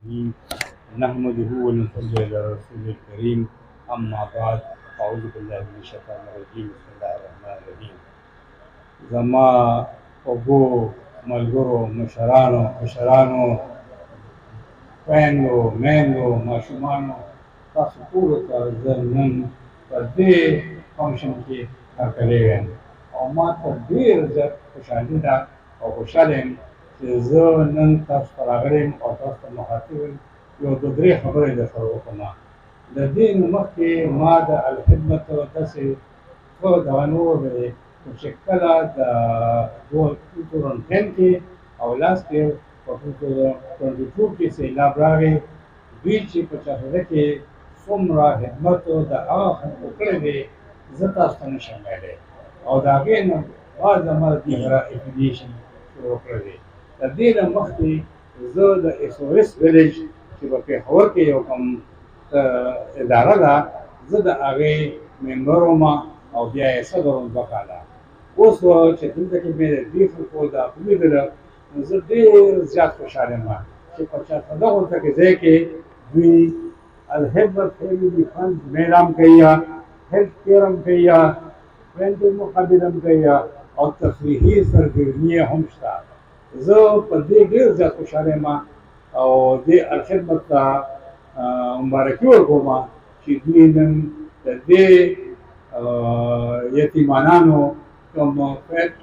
الرحيم. نحمده ونصلي على رسوله الكريم. أما بعد، أعوذ بالله من الشيطان الرجيم. بسم الله الرحمن الرحيم. زما خوږو ملګرو، مشرانو، خویندو، میندو، ماشومانو، تاسو ټولو ته زه نن په دې فنکشن کې هرکلی وایم او ما ته ډېر زیات خوشحالي ده او خوشحاله یم چې زه نن تاسو ته راغلی یم او تاسو ته مخاطب یم. یو دوه درې خبرې درسره وکړم. د دې نه مخکې ما د الخدمت داسې ښه دغه نه وویلې چې کله د 2010 کې او لاست یې په 2022 کې سیلاب راغی، دوی چې په چاپېره کې څومره خدمت د هغه خلکو کړی دی زه تاسو ته نشم ویلی او د هغې نه بعد ما د دې سره افیلیشن شروع کړی دی. د دې نه مخکې زه د SOS ویلیج چې په پېښور کې یو کوم اداره ده، زه د هغې ممبر وم او بیا یې صدر وم 2 کاله. اوس چې دلته کې مې د دې خلکو دا ولیدله نو زه ډېر زیات خوشحاله یم چې په چارسده غونډه کې ځای کې دوی الخدمت فیملی فنډ میل هم کوي، هیلث کیر هم کوي، رینټل مقابل هم کوي او تفریحي سرګرمي هم شته. زه په دې ډېر زیات خوشحاله یم او دې الخدمت ته مبارکي ورکوم چې دوی نن د دې یتیمانانو کوم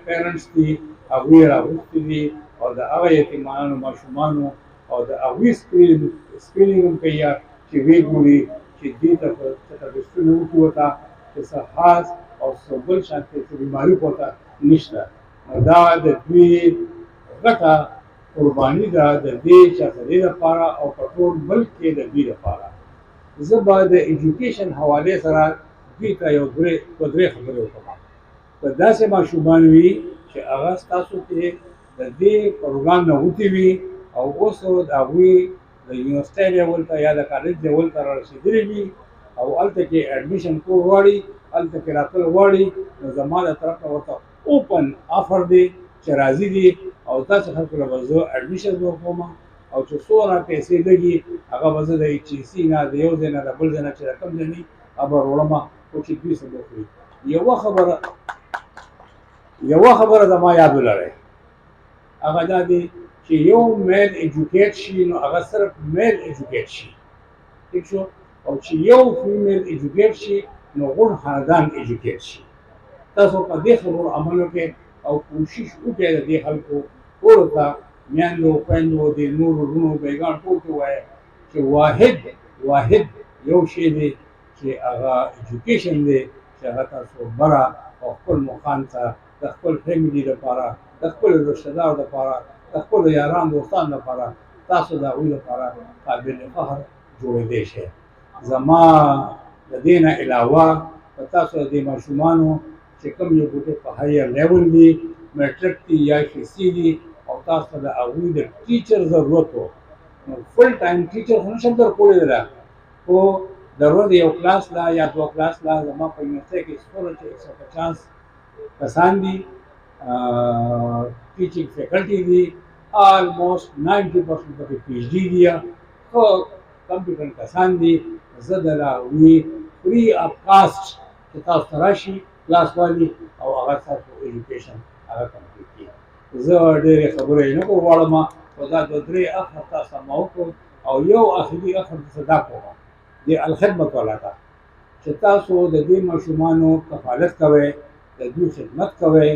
پیرنټس دي هغوی یې راغوښتي دي او د هغه یتیمانانو ماشومانو او د هغوی سکرینینګ هم کوي چې ویې ګوري چې دې ته ټسټونه وکړي ورته چې څه خاص او څه بل شانتې څه بیماري خو ورته نشته. دا د دوی غټه قرباني ده د دې چاپېرې لپاره او په ټول ملک کې د دوی لپاره. زه به د ایجوکیشن حوالې سره دوی ته یو دوه درې خبرې وکړم. که داسې ماشومان وي چې هغه ستاسو کې د دې پروګرام نه وتې وي او اوس د هغوی د یونیورسټۍ لیول ته یا د کالج لیول ته را رسېدلي وي او هلته کې اډمیشن کول غواړي، هلته کې راتلل غواړي، نو زما د طرف نه ورته اوپن آفر دی چې راضي دي او داسې خلکو له به زه اډمیشن ورکوم او چې څومره پیسې لګي هغه به زه د HEC نه د یو ځای نه د بل ځای نه چې د کوم ځای نه هغه به وړم خو چې دوی څه وکړي. یوه خبره زما یاد ولرئ، هغه دا دی چې یو میل ایجوکیټ شي نو هغه صرف میل ایجوکیټ شي، ٹھیک شو، او چې یو فیمیل ایجوکیټ شي نو غون خاندان ایجوکیټ شي. تاسو په دې خبرو عمل وکړئ او کوشش وکړئ د دې خلکو ټولو ته میندو خویندو د نورو وروڼو بیګانو ټول ته ووایه چې واحد یو شی دی چې هغه ایجوکیشن دی چې هغه تاسو بره او خپل مقام ته د خپل فیملي لپاره د خپلو رشته دارو لپاره د خپلو یارانو دوستانو لپاره تاسو د هغوی لپاره قابل فخر جوړېدی شئ. زما د دې نه علاوه په تاسو د دې ماشومانو چې کوم یو ګوټې په هایر لیول دي، میټرک دي یا HSC دي او تاسو د هغوی د ټیچر ضرورت و، نو فل ټایم ټیچر خو نشم درکولی ده، خو د ورځې یو کلاس لا یا 2 کلاس لا زما په یونیورسټۍ کې څومره چې 150 کسان دي ټیچنګ فیکلټي دي، آلموسټ 90% پکې PhD دي، ښه کمپیټنټ کسان دي. زه د هغوی فري اف کاسټ چې تاسو ته راشي کلاس والي او هغه ستاسو ایجوکیشن هغه کمپلیټ کړي. زه ډېرې خبرې نه غواړم خو دا 2-3 اخر تاسو ته ما وکړو او یو اخري اخر درته دا کوم د الخدمت والا ته چې تاسو د دې ماشومانو کفالت کوئ، د دوی خدمت کوئ،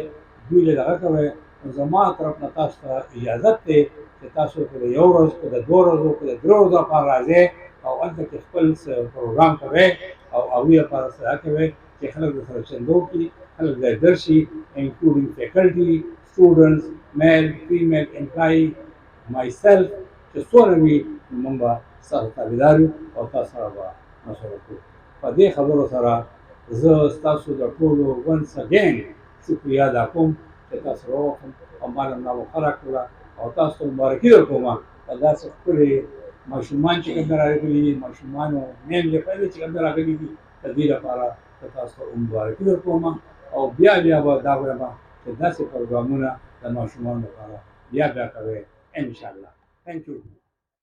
دوی له دغه کوئ، نو زما طرف نه تاسو ته اجازت دی چې تاسو که د 1 ورځ که د 2 ورځو که د 3 ورځو لپاره راځئ او هلته کې خپل پروګرام کوئ او هغوی لپاره څه کوئ چې خلک درسره چندو وکړي، خلک ځای درشي انکلوډینګ فیکلټي، سټوډنټس، میل فیمیل امپلایي، مایسیلف، چې څومره وي نو موږ به ستاسو تابعدار یو او تاسو سره به مشوره کوو. په دې خبرو سره زه ستاسو د ټولو ونس اګین شکریه ادا کوم چې تاسو راوغوښتم او ما له موقع راکړله او تاسو ته مبارکي درکوم په داسې ښکلې ماشومان چې کوم راغلي دي، ماشومانو میندې خویندې چې کوم راغلي دي، د دې لپاره تاسو ته مبارکي درکوم او بیا به دا وایم چې داسې پروګرامونه د ماشومانو لپاره بیا کوئ انشاءالله. تھینک یو.